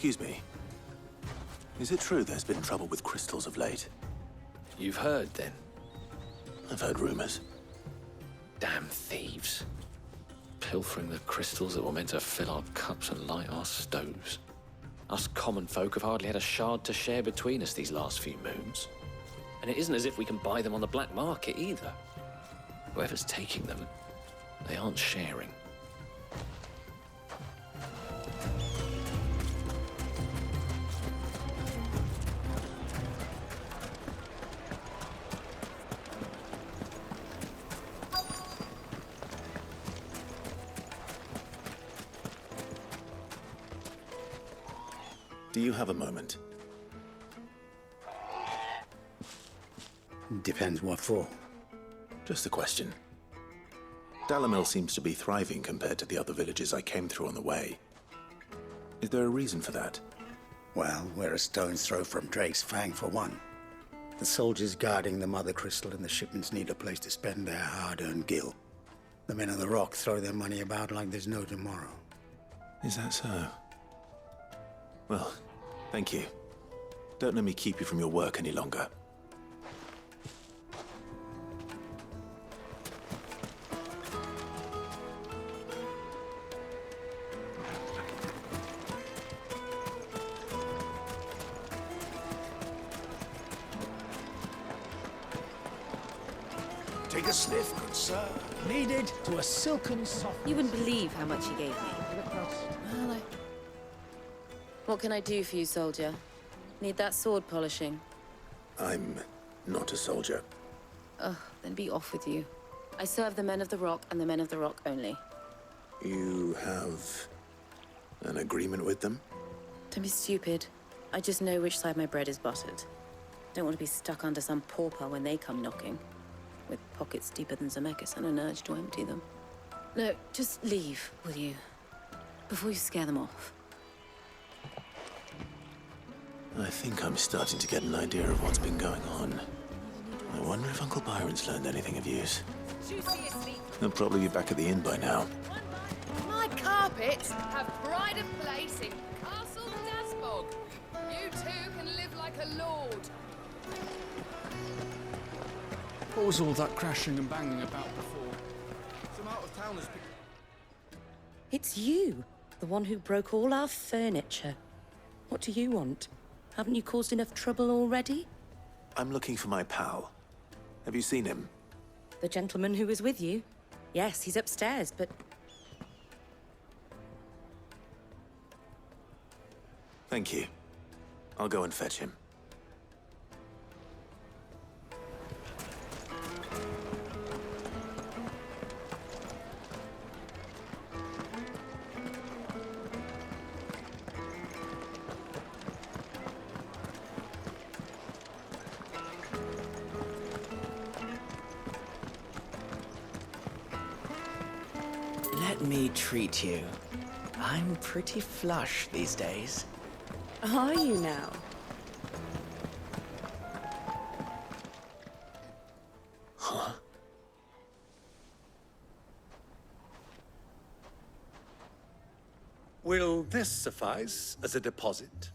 Excuse me. Is it true there's been trouble with crystals of late? You've heard, then? I've heard rumors. Damn thieves. Pilfering the crystals that were meant to fill our cups and light our stoves. Us common folk have hardly had a shard to share between us these last few moons. And it isn't as if we can buy them on the black market either. Whoever's taking them, they aren't sharing. Do you have a moment? Depends what for. Just a question. Dalamil seems to be thriving compared to the other villages I came through on the way. Is there a reason for that? Well, we're a stone's throw from Drake's Fang for one. The soldiers guarding the Mother Crystal and the shipments need a place to spend their hard-earned gil. The men of the Rock throw their money about like there's no tomorrow. Is that so? Well, thank you. Don't let me keep you from your work any longer. Take a sniff, good sir. Needed to a silken soft... You wouldn't believe how much he gave me. Well, What can I do for you, soldier? Need that sword polishing? I'm not a soldier. Ugh, then be off with you. I serve the men of the Rock and the men of the Rock only. You have an agreement with them? Don't be stupid. I just know which side my bread is buttered. Don't want to be stuck under some pauper when they come knocking. With pockets deeper than Zemeckis and an urge to empty them. No, just leave, will you? Before you scare them off. I think I'm starting to get an idea of what's been going on. I wonder if Uncle Byron's learned anything of use. He'll probably be back at the inn by now. My carpets have pride of place in Castle Dasbog. You two can live like a lord. What was all that crashing and banging about before? Some out-of-towners... It's you, the one who broke all our furniture. What do you want? Haven't you caused enough trouble already? I'm looking for my pal. Have you seen him? The gentleman who was with you? Yes, he's upstairs, but... Thank you. I'll go and fetch him. Let me treat you. I'm pretty flush these days. Are you now? Huh? Will this suffice as a deposit?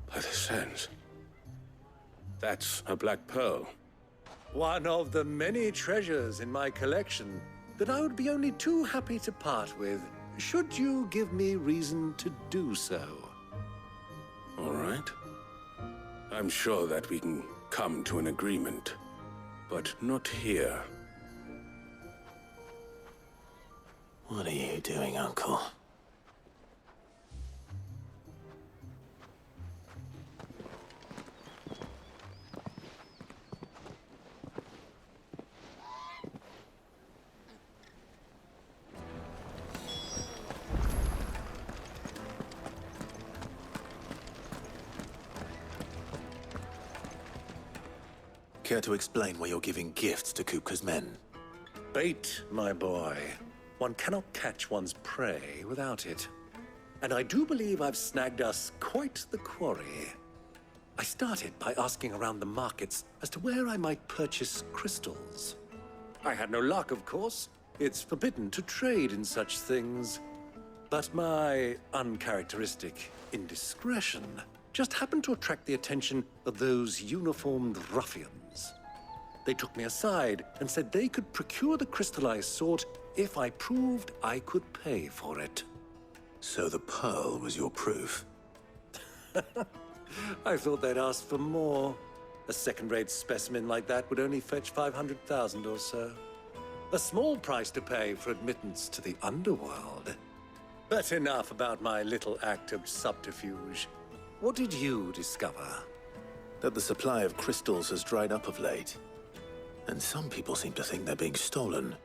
By the sands. That's a black pearl. One of the many treasures in my collection that I would be only too happy to part with, should you give me reason to do so. All right. I'm sure that we can come to an agreement, but not here. What are you doing, Uncle? Care to explain why you're giving gifts to Kupka's men? Bait, my boy. One cannot catch one's prey without it. And I do believe I've snagged us quite the quarry. I started by asking around the markets as to where I might purchase crystals. I had no luck, of course. It's forbidden to trade in such things. But my uncharacteristic indiscretion just happened to attract the attention of those uniformed ruffians. They took me aside and said they could procure the crystal I sought if I proved I could pay for it. So the pearl was your proof? I thought they'd ask for more. A second-rate specimen like that would only fetch 500,000 or so. A small price to pay for admittance to the underworld. But enough about my little act of subterfuge. What did you discover? That the supply of crystals has dried up of late. And some people seem to think they're being stolen.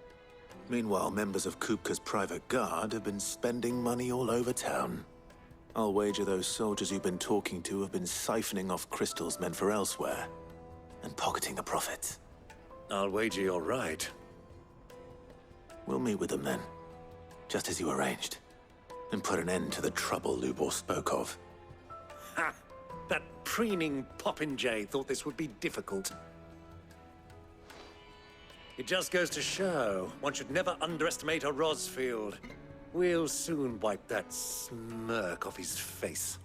Meanwhile, members of Kupka's private guard have been spending money all over town. I'll wager those soldiers you've been talking to have been siphoning off crystals meant for elsewhere, and pocketing the profits. I'll wager you're right. We'll meet with them then, just as you arranged, and put an end to the trouble Lubor spoke of. Ha! That preening popinjay thought this would be difficult. It just goes to show one should never underestimate a Rosfield. We'll soon wipe that smirk off his face.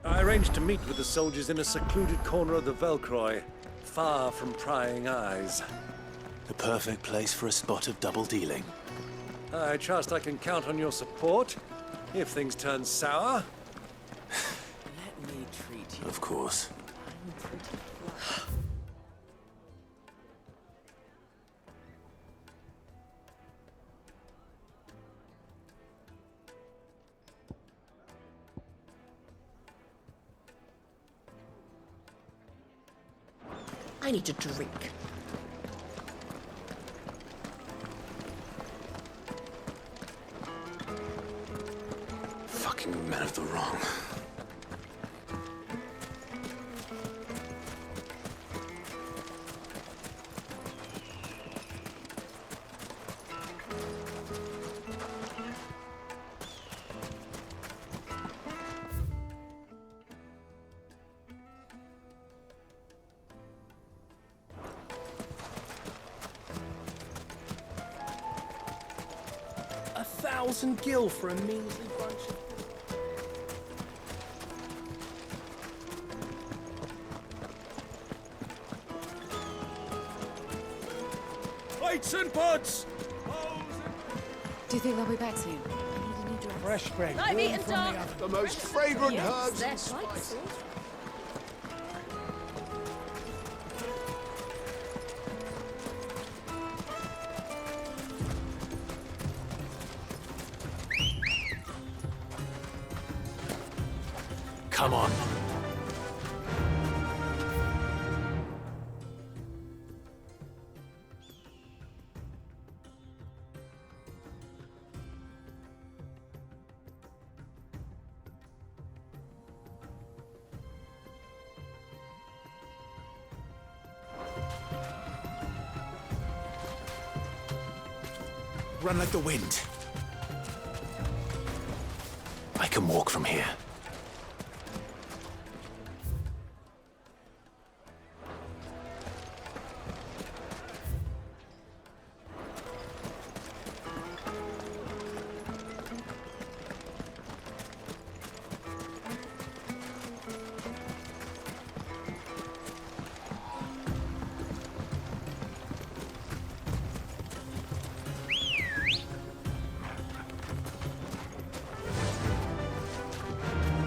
I arranged to meet with the soldiers in a secluded corner of the Velcroy, far from prying eyes. The perfect place for a spot of double dealing. I trust I can count on your support, if things turn sour. Let me treat you. Of course. I'm pretty flush. I need a drink. Fucking men of the wrong. $1,000 for a measly bunch of... Plates and pots! Do you think they'll be back soon? I need a new dress. Fresh bread, Light meat and from dark. the oven. The most fragrant herbs they're and quite spices. sweet. Come on. Run like the wind. I can walk from here.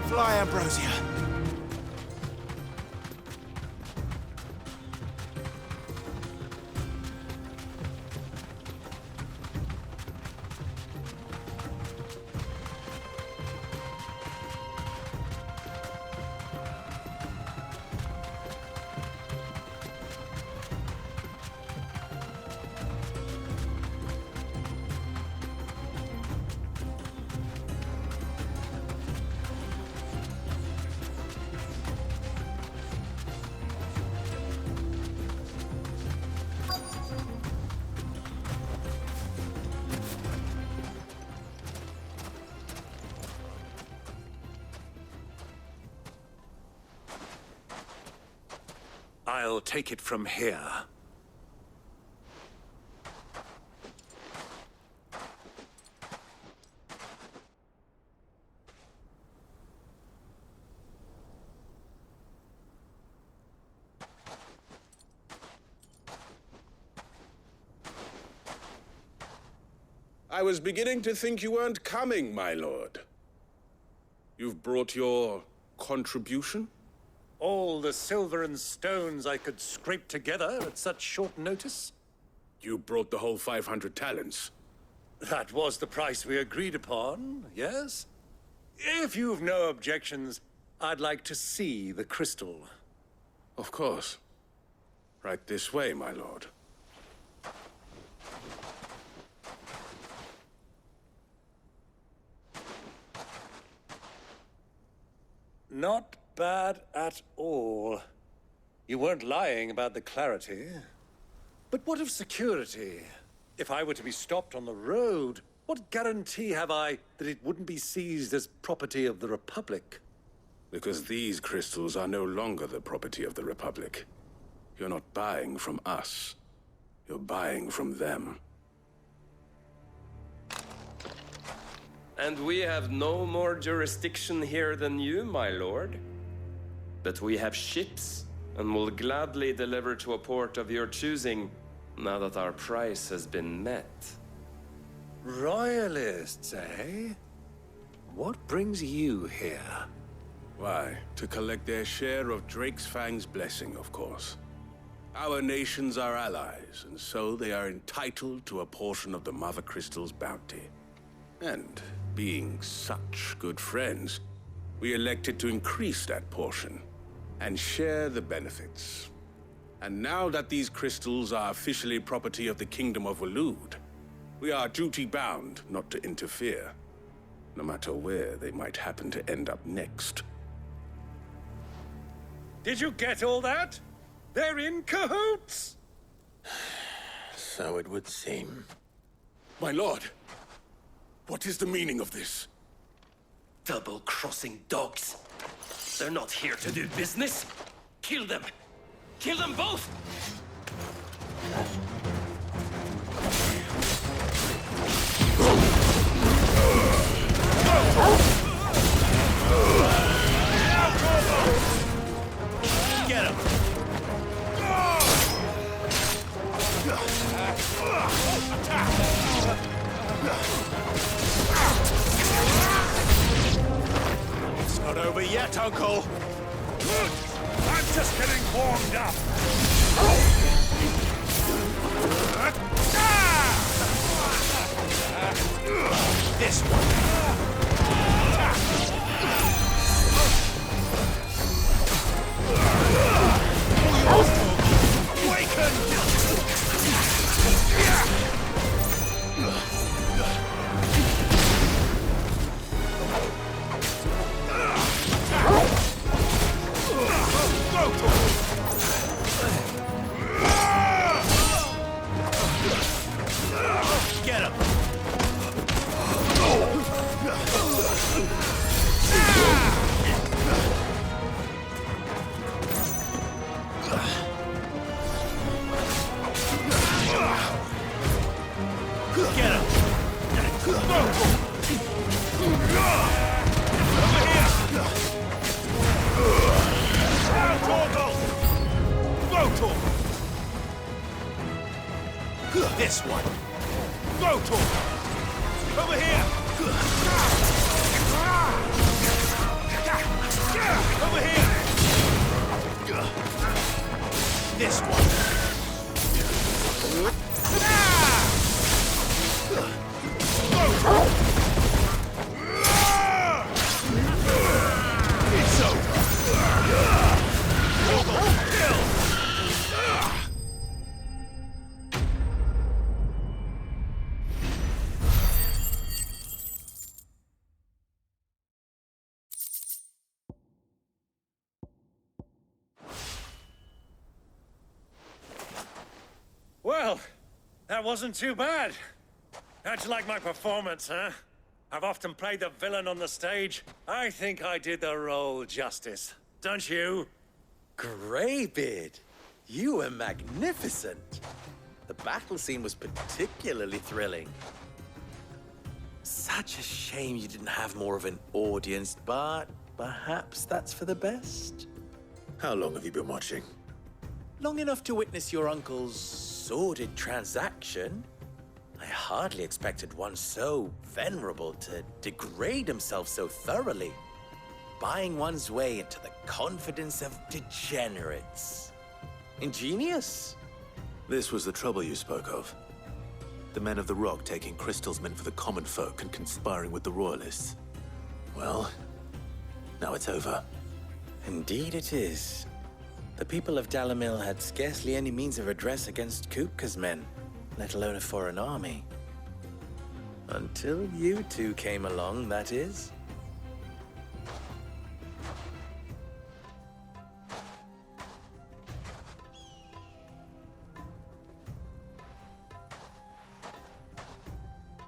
Fly, Ambrosia. I'll take it from here. I was beginning to think you weren't coming, my lord. You've brought your contribution? All the silver and stones I could scrape together at such short notice? You brought the whole 500 talents. That was the price we agreed upon, yes? If you've no objections, I'd like to see the crystal. Of course. Right this way, my lord. Not bad at all. You weren't lying about the clarity. But what of security? If I were to be stopped on the road, what guarantee have I that it wouldn't be seized as property of the Republic? Because these crystals are no longer the property of the Republic. You're not buying from us. You're buying from them. And we have no more jurisdiction here than you, my lord. But we have ships, and will gladly deliver to a port of your choosing, now that our price has been met. Royalists, eh? What brings you here? Why, to collect their share of Drake's Fang's blessing, of course. Our nations are allies, and so they are entitled to a portion of the Mother Crystal's bounty. And, being such good friends, we elected to increase that portion and share the benefits. And now that these crystals are officially property of the Kingdom of Waloed, we are duty-bound not to interfere, no matter where they might happen to end up next. Did you get all that? They're in cahoots! So it would seem. My lord, what is the meaning of this? Double-crossing dogs. They're not here to do business. Kill them! Kill them both! Get him! It's not over yet, Uncle! I'm just getting warmed up! This one! Get him! This one! Go to him! Over here! Over here! This one! It's over! Kill! Well, that wasn't too bad. How'd you like my performance, huh? I've often played the villain on the stage. I think I did the role justice. Don't you? Greybeard, you were magnificent. The battle scene was particularly thrilling. Such a shame you didn't have more of an audience, but perhaps that's for the best. How long have you been watching? Long enough to witness your uncle's sordid transaction. I hardly expected one so venerable to degrade himself so thoroughly, buying one's way into the confidence of degenerates. Ingenious. This was the trouble you spoke of. The men of the Rock taking Crystal's men for the common folk and conspiring with the Royalists. Well, now it's over. Indeed it is. The people of Dalamil had scarcely any means of redress against Kupka's men, let alone a foreign army. Until you two came along, that is.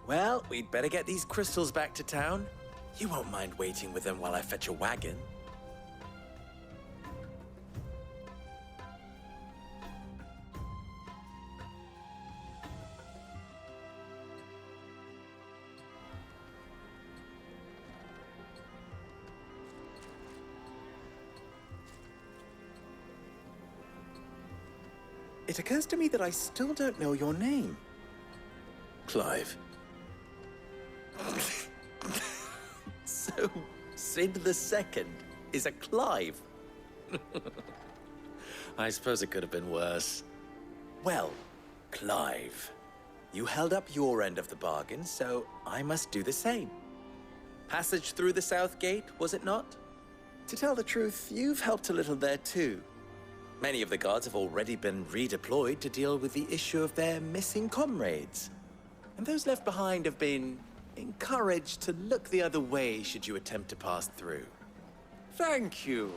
Well, we'd better get these crystals back to town. You won't mind waiting with them while I fetch a wagon. It occurs to me that I still don't know your name. Clive. So, Sid the Second is a Clive. I suppose it could have been worse. Well, Clive, you held up your end of the bargain, so I must do the same. Passage through the South Gate, was it not? To tell the truth, you've helped a little there too. Many of the guards have already been redeployed to deal with the issue of their missing comrades. And those left behind have been encouraged to look the other way should you attempt to pass through. Thank you.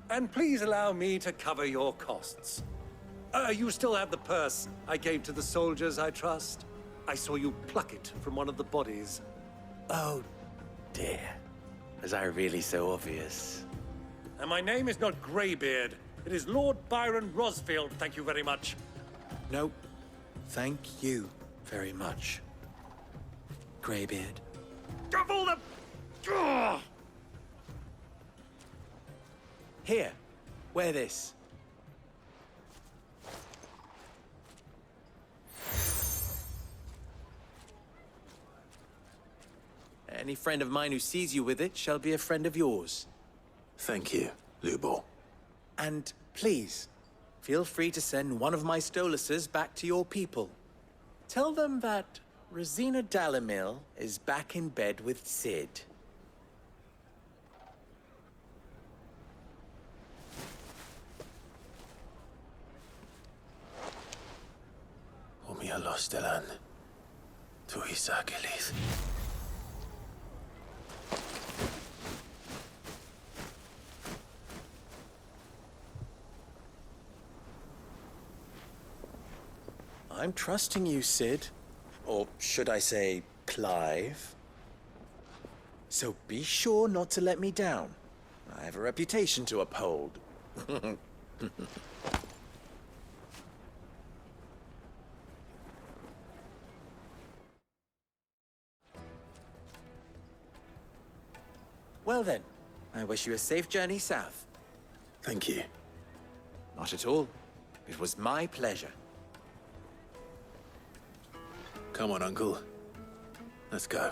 And please allow me to cover your costs. You still have the purse I gave to the soldiers, I trust? I saw you pluck it from one of the bodies. Oh, dear. Was I really so obvious? And my name is not Greybeard. It is Lord Byron Rosfield, thank you very much. No, thank you very much, Greybeard. Of all the... Ugh! Here, wear this. Any friend of mine who sees you with it shall be a friend of yours. Thank you, Lubor. And please, feel free to send one of my Stoluses back to your people. Tell them that Rosina Dalamil is back in bed with Sid. Umia Lostelan. Tu Isakelis. I'm trusting you, Sid. Or should I say, Clive. So be sure not to let me down. I have a reputation to uphold. Well then, I wish you a safe journey south. Thank you. Not at all. It was my pleasure. Come on, Uncle. Let's go.